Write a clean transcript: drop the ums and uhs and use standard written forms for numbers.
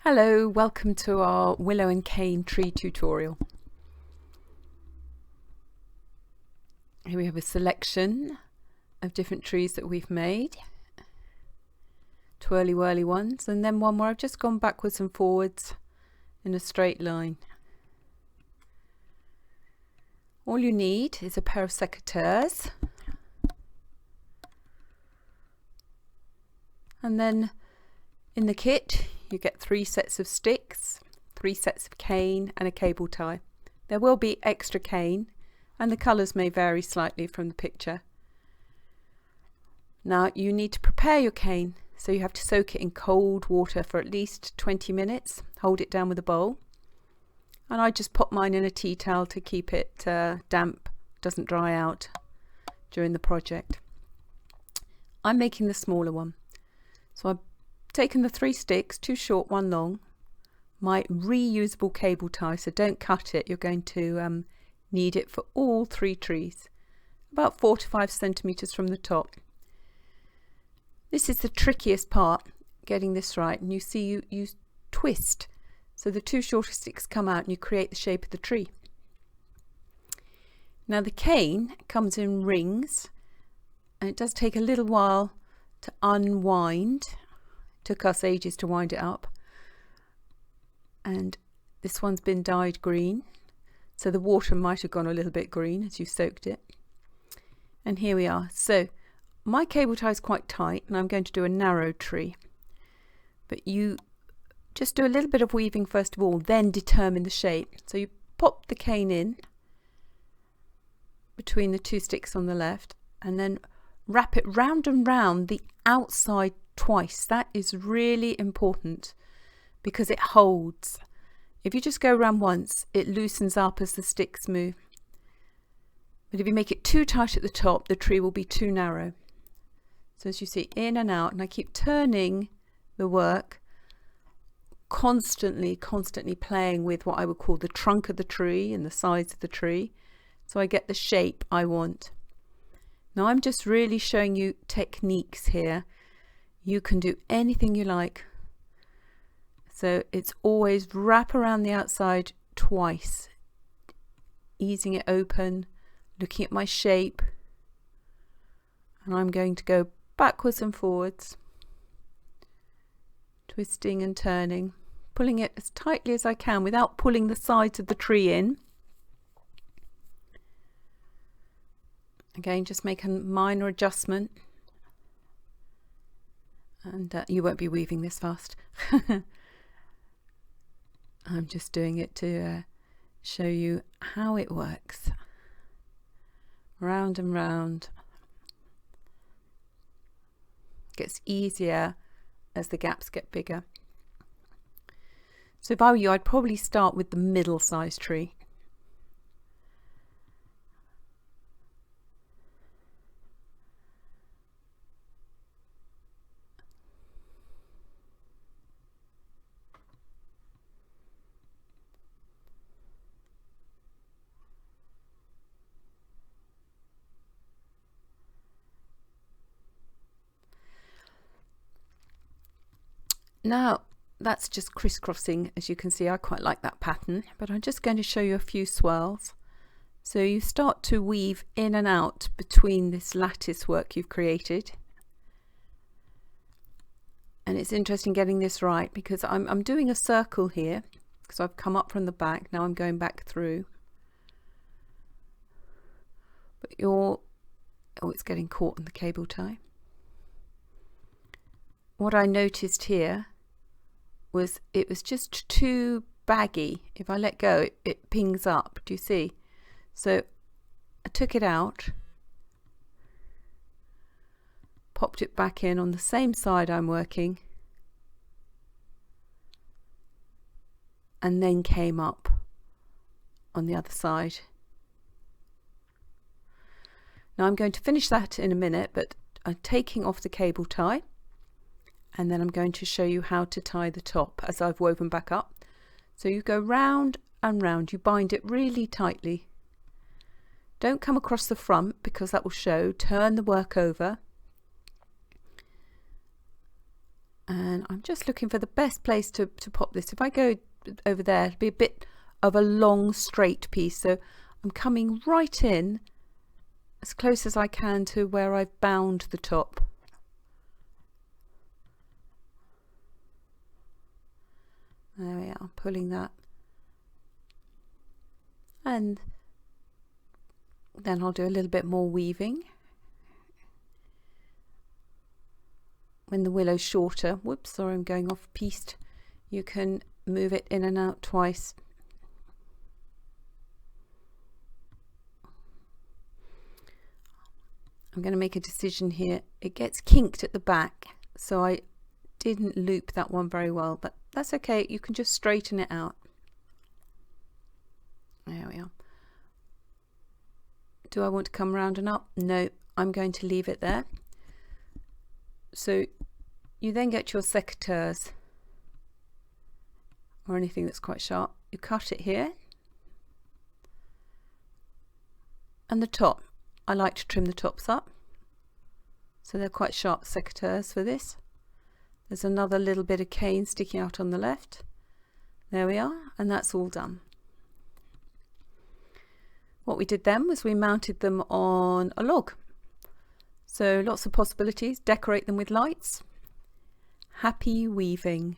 Hello, welcome to our willow and cane tree tutorial. Here we have a selection of different trees that we've made, twirly whirly ones, and then one where I've just gone backwards and forwards in a straight line. All you need is a pair of secateurs, and then in the kit you get 3 sets of sticks, 3 sets of cane and a cable tie. There will be extra cane and the colours may vary slightly from the picture. Now you need to prepare your cane, so you have to soak it in cold water for at least 20 minutes. Hold it down with a bowl, and I just pop mine in a tea towel to keep it damp, doesn't dry out during the project. I'm making the smaller one, so I've taken the 3 sticks, 2 short, 1 long, my reusable cable tie, so don't cut it, you're going to need it for all 3 trees, about 4 to 5 centimeters from the top. This is the trickiest part, getting this right, and you see you twist, so the 2 shorter sticks come out and you create the shape of the tree. Now the cane comes in rings, and it does take a little while to unwind. Took us ages to wind it up, and this one's been dyed green, so the water might have gone a little bit green as you soaked it. And here we are. So my cable tie is quite tight and I'm going to do a narrow tree, but you just do a little bit of weaving first of all, then determine the shape. So you pop the cane in between the 2 sticks on the left and then wrap it round and round the outside twice. That is really important because it holds. If you just go around once, it loosens up as the sticks move. But if you make it too tight at the top, the tree will be too narrow. So as you see, in and out, and I keep turning the work, constantly playing with what I would call the trunk of the tree and the sides of the tree, so I get the shape I want. Now I'm just really showing you techniques here. You can do anything you like. So it's always wrap around the outside twice, easing it open, looking at my shape, and I'm going to go backwards and forwards, twisting and turning, pulling it as tightly as I can without pulling the sides of the tree in. Again, just make a minor adjustment. And you won't be weaving this fast. I'm just doing it to show you how it works. Round and round. Gets easier as the gaps get bigger. So if I were you, I'd probably start with the middle-sized tree. Now that's just crisscrossing. As you can see, I quite like that pattern, but I'm just going to show you a few swirls. So you start to weave in and out between this lattice work you've created, and it's interesting getting this right because I'm doing a circle here because I've come up from the back, now I'm going back through, but it's getting caught in the cable tie. What I noticed here was it was just too baggy. If I let go, it pings up. Do you see? So I took it out, popped it back in on the same side I'm working, and then came up on the other side. Now I'm going to finish that in a minute, but I'm taking off the cable tie, and then I'm going to show you how to tie the top as I've woven back up. So you go round and round, you bind it really tightly. Don't come across the front because that will show. Turn the work over And I'm just looking for the best place to pop this. If I go over there, it'll be a bit of a long straight piece, so I'm coming right in as close as I can to where I've bound the top. There we are, pulling that, and then I'll do a little bit more weaving. When the willow's shorter, whoops, sorry, I'm going off pieced, you can move it in and out twice. I'm going to make a decision here. It gets kinked at the back, so I didn't loop that one very well, but that's okay, you can just straighten it out. There we are. Do I want to come round and up? No, I'm going to leave it there. So you then get your secateurs or anything that's quite sharp, you cut it here, and the top, I like to trim the tops up, so they're quite sharp secateurs for this. There's another little bit of cane sticking out on the left. There we are, and that's all done. What we did then was we mounted them on a log. So lots of possibilities, decorate them with lights. Happy weaving.